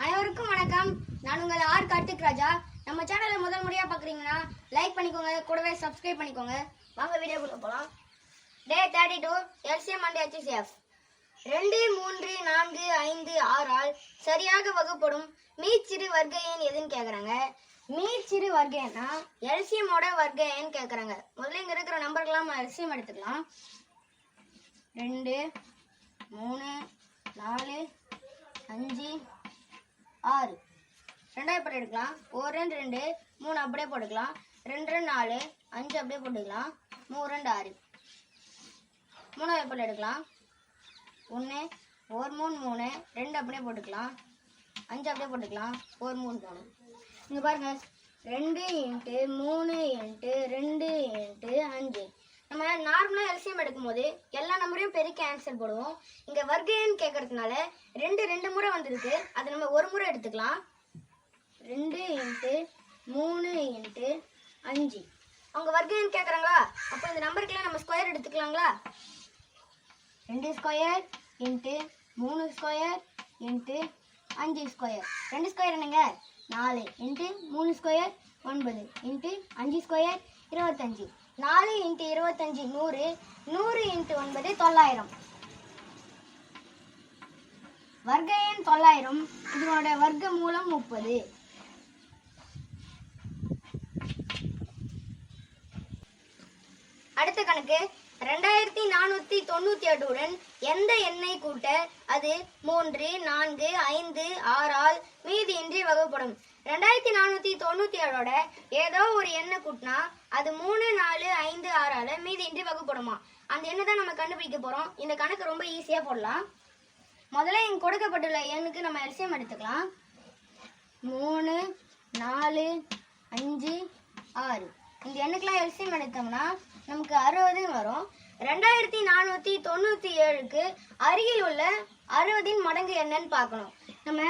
அனைவருக்கும் வணக்கம். நான் உங்கள் ஆர் கார்த்திக் ராஜா. நம்ம சேனலை முதல் முறையாக பார்க்குறீங்கன்னா லைக் பண்ணிக்கோங்க, கூடவே சப்ஸ்கிரைப் பண்ணிக்கோங்க. வாங்க வீடியோக்குள்ள போகலாம். டே 32 LCM and HCF 2, 3, 4, 5, 6 சரியாக வகுப்படும் மீச்சிறு வர்க்க எண் எதுன்னு கேட்குறாங்க. மீச்சிறு வர்க்க எண்ணா எல்சிஎமோட வர்க்க எண் கேட்குறாங்க. முதல்ல இங்கே இருக்கிற நம்பருக்கெல்லாம் நம்ம எல்சிஎம் எடுத்துக்கலாம். 2, 3, 4, 5, 6 ரெண்டாவது எப்படி எடுக்கலாம். 1, 2, 3 அப்படியே போட்டுக்கலாம். 2, 4, 5 அப்படியே போட்டுக்கலாம். 3, 6 மூணாவது எப்படி எடுக்கலாம். 1, 3, 3 2 அப்படியே போட்டுக்கலாம். 5 அப்படியே போட்டுக்கலாம். 4, 3, 3 இங்கே பாருங்க. 2 × 3 × 2 × 5 நம்ம நார்மலாக எல்சிஎம் எடுக்கும்போது எல்லா நம்பரையும் பெருக்கி ஆன்சர் போடுவோம். இங்கே வர்க்க எண் கேட்கறதுனால 2 முறை வந்திருக்கு. அதை நம்ம ஒரு முறை எடுத்துக்கலாம். 2 × 3 × 5 அவங்க வர்க்க எண் கேட்குறாங்களா? அப்போ இந்த நம்பருக்குலாம் நம்ம ஸ்கொயர் எடுத்துக்கலாங்களா? 2 ஸ்கொயர் × 3 ஸ்கொயர் × 5 ஸ்கொயர். 2 ஸ்கொயர் என்னங்க? 4 × 3 ஸ்கொயர் 9 × 5 ஸ்கொயர் 25. 4 × 25 100. 100 × 9 900. வர்க்க எண் 900. இதனோட வர்க்க மூலம் 30. அடுத்த கணக்கு 2498 உடன் எந்த எண்ணை கூட்ட அது 3, 4, 5, 6 மீதியின்றி வகுப்படும். 2497ஓட ஏதோ ஒரு எண்ணை கூட்டினா அது 3, 4, 5, 6 மீதியின்றி வகுப்படுமா? அந்த எண்ணை தான் நம்ம கண்டுபிடிக்க போறோம். இந்த கணக்கு ரொம்ப ஈஸியா போடலாம். முதல்ல இங்க கொடுக்கப்பட்டுள்ள எண்ணுக்கு நம்ம எல்சிஎம் எடுத்துக்கலாம். 3, 4, 5, 6 இந்த எண்ணுக்கெல்லாம் எல்சிஎம் எடுத்தோம்னா நமக்கு 60 வரும். 2497க்கு அருகில் உள்ள 60 மடங்கு என்னன்னு பார்க்கணும். நம்ம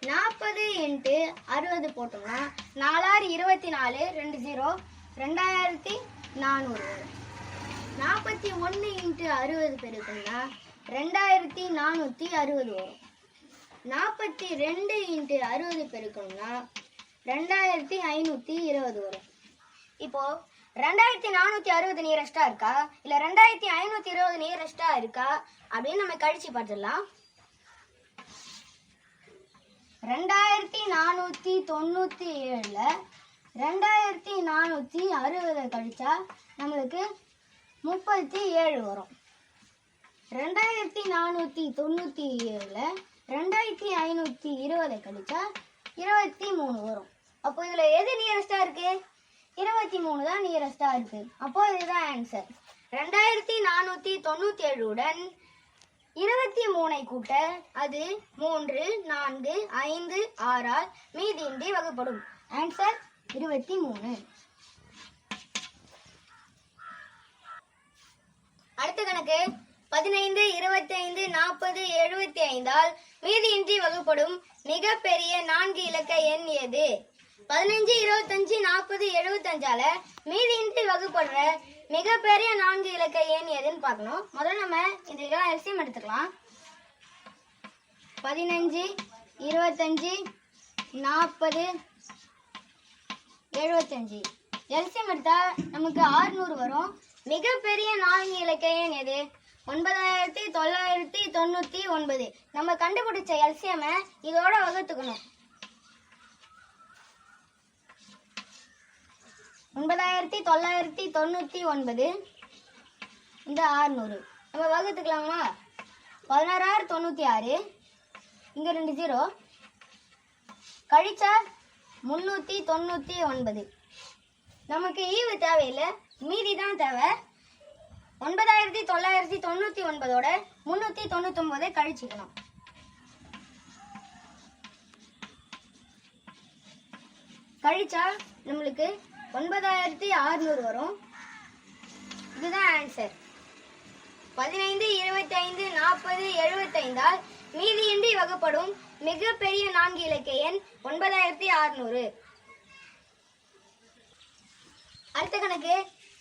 40 × 60 போட்டோம்னா 4 24 2 0 2400 வரும். 41 × 60 பெருக்கணும்னா 2460 வரும். 42 × 60 பெருக்கணும்னா 2520 வரும். இப்போ 2460 நியரஸ்டா இருக்கா இல்ல 2520 நியரஸ்டா இருக்கா அப்படின்னு நம்ம கழிச்சு பார்த்துடலாம். 2497ல 2460 கழிச்சா நம்மளுக்கு 37 வரும். 2497ல 2520 கழிச்சா 23 வரும். அப்போ இதுல எது நியரஸ்டா இருக்கு? 23 தான் நியரஸ்டா இருக்கு. அப்போ இதுதான் ஆன்சர். 2497 உடன் 23 கூட்ட அது 3, 4, 5, 6 மீதியின்றி வகுப்படும். ஆன்சர் 23. அடுத்த கணக்கு 15, 25, 40, 75 மீதியின்றி வகுப்படும் மிகப்பெரிய 4 இலக்க எண் எது? 15, 25, 40, 75 மீதியின்றி வகுப்படுற மிகப்பெரிய 4 இலக்க எண் எதுன்னு பார்க்கணும். முதல்ல நம்ம இதெல்லாம் எல்சிஎம் எடுத்துக்கலாம். 15, 25, 40, 75 எல்சிஎம் எடுத்தா நமக்கு 600 வரும். மிகப்பெரிய 4 இலக்க எண் எது? 9999. நம்ம கண்டுபிடிச்ச எல்சிஎம் இதோட வகுத்துக்கணும். 9999 இந்த 600 நம்ம வகுத்துக்கலாமா? 1696 இங்க 2 0 கழிச்சா 399. நமக்கு ஈவு தேவையில்லை, மீதி தான் தேவை. 9999ஓட 399 கழிச்சுக்கணும். கழிச்சா நம்மளுக்கு 9600 வரும். இதுதான் ஆன்சர். 15, 25, 40, 75 மீதியின்றி வகுப்படும் மிகப்பெரிய 4 இலக்க எண் 9600. அடுத்த கணக்கு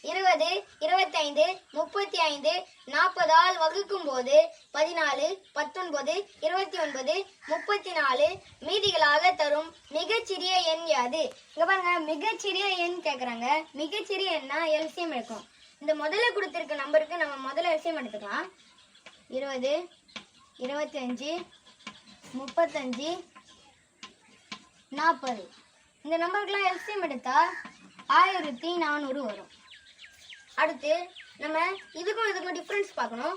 20, 25, 35, 40 வகுக்கும் போது 14, 19, 29, 34 மீதிகளாக தரும் மிகச்சிறிய எண் யாது? இங்க பாருங்க, மிகச்சிறிய எண் கேக்குறாங்க. மிகச்சிறிய எண்ணா எல்சிஎம் எடுக்கும். இந்த முதல்ல கொடுத்திருக்க நம்பருக்கு நம்ம முதல்ல எல்சிஎம் எடுத்துக்கலாம். 20, 25, 35, 40. இந்த நம்பருக்குலாம் எல்சிஎம் எடுத்தா 1400 வரும். அடுத்து நம்ம இதுக்கும் டிஃபரன்ஸ் பார்க்கணும்.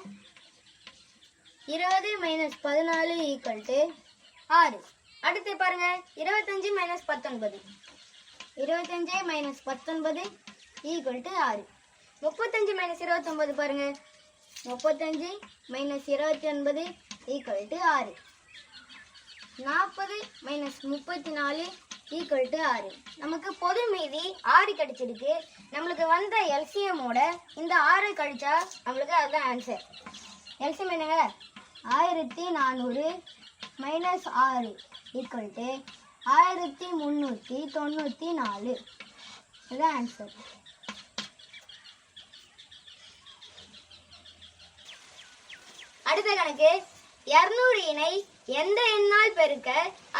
20 - 14 = 6. அடுத்து பாருங்க, 25 - 19. 25 - 19 = 6. 35 - 29 பாருங்க. 35 - 29 = 6. 40 - 34 = 6. நமக்கு பொது மீதி 6 கிடைச்சிருக்கு. நம்மளுக்கு வந்த எல்சிஎம்மோட இந்த 6 கழிச்சா நம்மளுக்கு அதுதான் ஆன்சர். எல்சிஎம் என்னங்க? 1400 - 6 = 1394. இதுதான் ஆன்சர். அடுத்த கணக்கு, 200 இனை எந்த எண்ணால் பெருக்க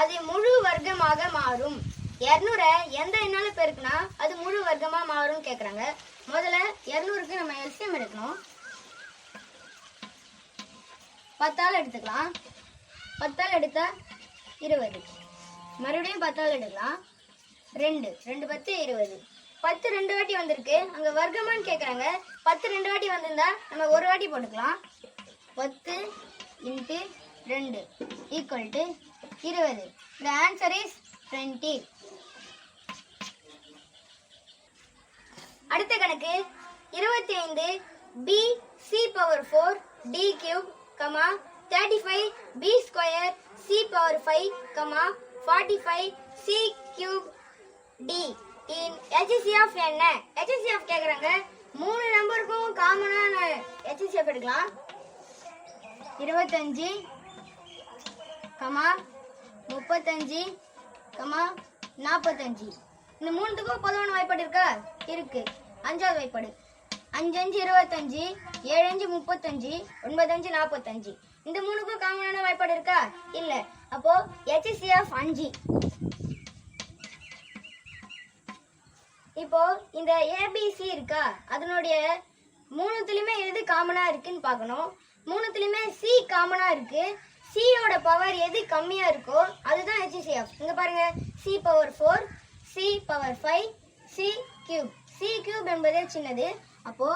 அது முழு வர்க்கமாக மாறும்? 200 எந்த எண்ணால பெருக்குனா அது முழு வர்க்கமா மாறும் கேக்குறாங்க. முதல்ல 200க்கு நம்ம எல்சிஎம் எடுக்கணும். 10 எடுத்துக்கலாம். 10 எடுத்தா 20. மறுபடியும் 10 எடுக்கலாம். 2 2 10 20. 10 2 வாட்டி வந்திருக்கு. அங்க வர்க்கமான்னு கேக்குறாங்க. 10 2 வாட்டி வந்திருந்தா நம்ம ஒரு வாட்டி போட்டுக்கலாம். 10 × 2 = 20. The answer is 20. அடுத்த கணக்கு, 25 b⁴ d³ 35 b² c⁵ 45 c³ d in HCF என்ன? HCF கேக்குறாங்க. 3 நம்பருக்கும் காமனான HCF எடுக்கலாம். 25, 35, 45. இந்த மூணுத்துக்கும் பொதுவான வாய்ப்பாடு இருக்கா? இருக்கு. 5வது வாய்ப்பாடு. 5 5 25, 7 5 35, 9 5 45. இந்த மூணுக்கும் காமனான வாய்ப்பாடு இருக்கா? இல்ல. அப்போ HCF 5. இப்போ இந்த ABC இருக்கா, அதனுடைய மூணுத்துலயுமே எது காமனா இருக்குன்னு பார்க்கணும். மூணுத்துலயுமே C காமனா இருக்கு. C யோட பவர் எது கம்மியா இருக்கோ அதுதான் HCF. இங்க பாருங்க, C⁴ C⁵ C³ C³ என்பதே சின்னது. அப்போ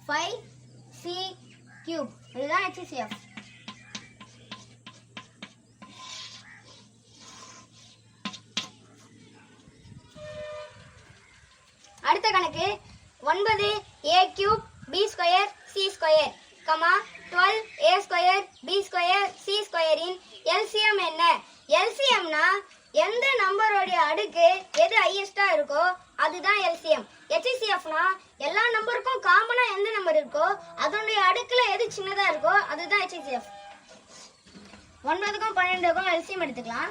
5C³ இதுதான் HCF. அடுத்த கணக்கு, 9 a³ b² c² 12 a² b² c² இன் LCM என்ன? LCMனா எந்த நம்பரோட அடுக்கு எது ஹையஸ்டா இருக்கோ அதுதான் LCM. HCFனா எல்லா நம்பருக்கும் காமனா எந்த நம்பர் இருக்கோ அதனுடைய அடுக்குல எது சின்னதா இருக்கோ அதுதான் HCF. 9க்கும் 12க்கும் LCM எடுத்துக்கலாம்.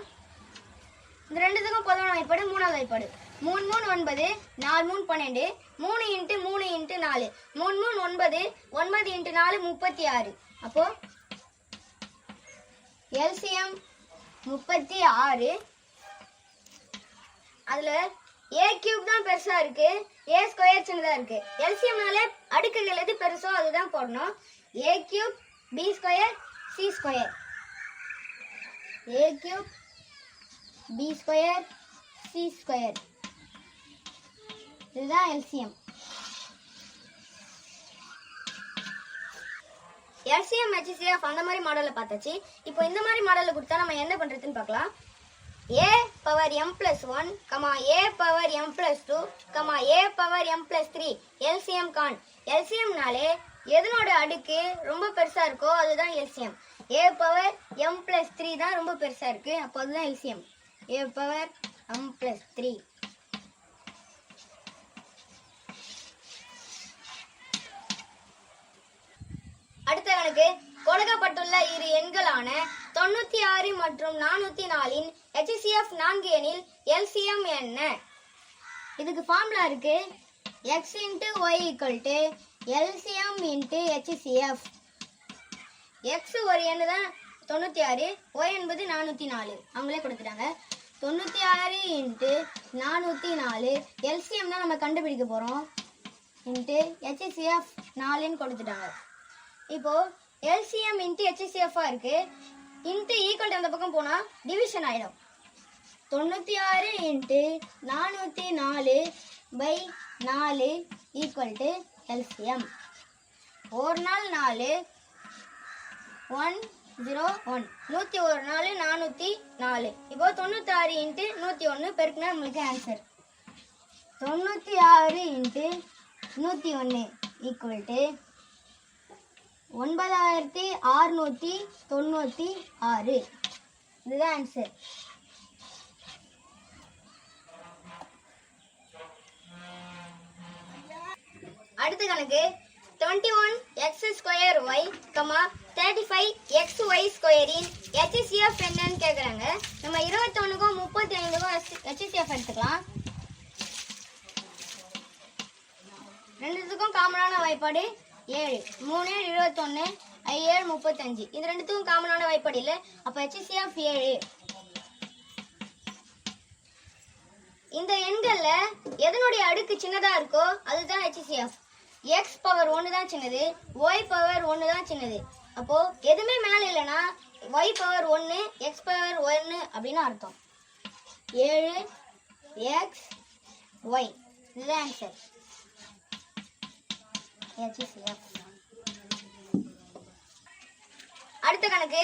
இந்த ரெண்டுத்துக்கும் பொதுவான வாய்ப்பாடு 3வது வாய்ப்பாடு. 3 3 9, 4 3 12, 3 × 3 × 4, 3 3 9, 9 × 4 36. அப்போ LCM 36. அதுல a³ தான் பெருசா இருக்கு, a² சின்னதா இருக்கு. LCMனாலே அடுக்குகள் எது பெருசோ அதுதான் போடணும். a³ b² c². a³ b² c². இதுதான் LCM. LCM HCF அந்த மாதிரி மாடல்ல பார்த்தாச்சு. இப்போ இந்த மாதிரி மாடல்ல கொடுத்தா நம்ம என்ன பண்றதுன்னு பார்க்கலாம். a⁴m+1, a⁴m+2, a⁴m+3 LCM Khan. LCMனாலே எதனோட அடுக்கு ரொம்ப பெருசா இருக்கோ அதுதான் LCM. a⁴m+3 தான் ரொம்ப பெருசா இருக்கு. அப்போ அதுதான் LCM. a⁴m+3. அடுத்த கணக்கு, கொடுக்கப்பட்டுள்ள இரு எண்களான 96 மற்றும் 404 இன் HCF 4 எனில் LCM என்ன? இதுக்கு ஃபார்முலா இருக்கு. x into y equal to LCM into HCF. x ஒரு எண்ணு தான் 96, y என்பது 404. அவங்களே கொடுத்துட்டாங்க. 96 into 404 LCM தான் நம்ம கண்டுபிடிக்க போறோம். into HCF 4ன்னு கொடுத்துட்டாங்க. இப்போ LCM into HCF இருக்கு. into equal அந்த பக்கம் போனா டிவிஷன் ஆயிடும். 96 into 404 by 4 equal to LCM. ஒரு நாள் 4 101 101 நாள் 404. இப்போ 96 into 101 பெருக்குனா நம்மளுக்கு ஆன்சர் 96 into 101 equal to 9696. இதுதான் ஆன்சர். அடுத்த கணக்கு 21x square y, 35xy square இன் HCF என்னன்னு கேக்குறாங்க. நம்ம 21க்கும் 35க்கும் HCF எடுத்துக்கலாம். ரெண்டுத்துக்கும் காமனான வாய்ப்பாடு 7. 3 21 7 35. இந்த ரெண்டுத்துக்கும் காமனான வாய்ப்பாடு இல்ல. அப்ப HCF 7. இந்த எண்கள்ல எதனுடைய அடுக்கு சின்னதா இருக்கோ அதுதான் HCF. x பவர் 1 தான் சின்னது, y பவர் 1 தான் சின்னது. அப்போ எதுவுமே மேல இல்லைன்னா y பவர் 1 x பவர் 1 அப்படின்னு அர்த்தம். 7 x y இதுதான் ஆன்சர். அடுத்த கணக்கு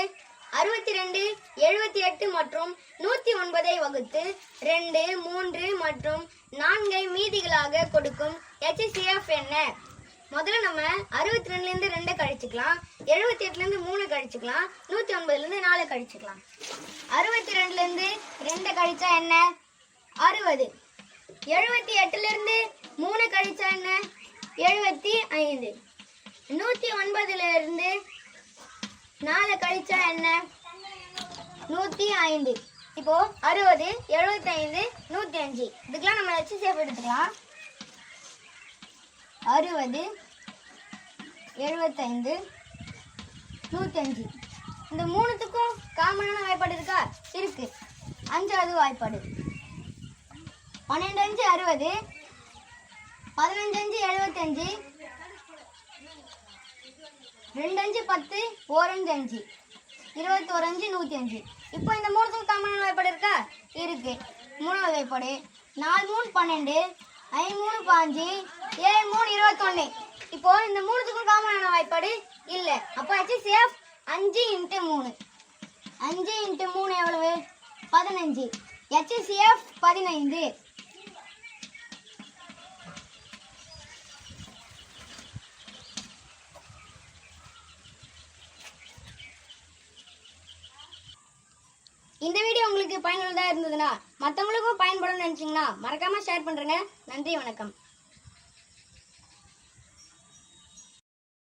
62 78 மற்றும் 109 வகுத்து 2 3 மற்றும் 4 மீதிகளாக கொடுக்கும் HCF என்ன? முதல்ல நம்ம 62ல இருந்து 2 கழிச்சுக்கலாம், 78ல இருந்து 3 கழிச்சுக்கலாம், 109ல இருந்து 4 கழிச்சுக்கலாம். 62ல இருந்து 2 கழிச்சா என்ன? 60. 78ல இருந்து 3 கழிச்சா என்ன? 75. 109ல இருந்து 4 கழிச்சா என்ன? 105. இப்போ 60 75 105. இதுக்கெல்லாம் நம்ம HCF எடுத்துக்கலாம். 60 75 105. இந்த மூணுத்துக்கும் காமனான வாய்ப்பாடு இருக்கா? இருக்கு. 5வது வாய்ப்பாடு 12 5 60 15 5 75 2 5 10 1 5 21 5 105. இப்போ இந்த மூணுத்துக்கும் காமனான வாய்ப்பாடு இருக்கா? இருக்கு. 3வது வாய்ப்பாடு 4 3 12 5 3 5 7 3 21. இப்போ இந்த மூணுத்துக்கும் காமனான வாய்ப்பாடு இல்ல. அப்ப HCF 5 × 3. 5 × 3 எவ்வளவு? 15. HCF 15. இந்த வீடியோ உங்களுக்கு பயனுள்ளதா இருந்ததுன்னா மற்றவங்களுக்கும் பயன்படும் நினைச்சீங்கன்னா மறக்காம ஷேர் பண்றேங்க. நன்றி, வணக்கம்.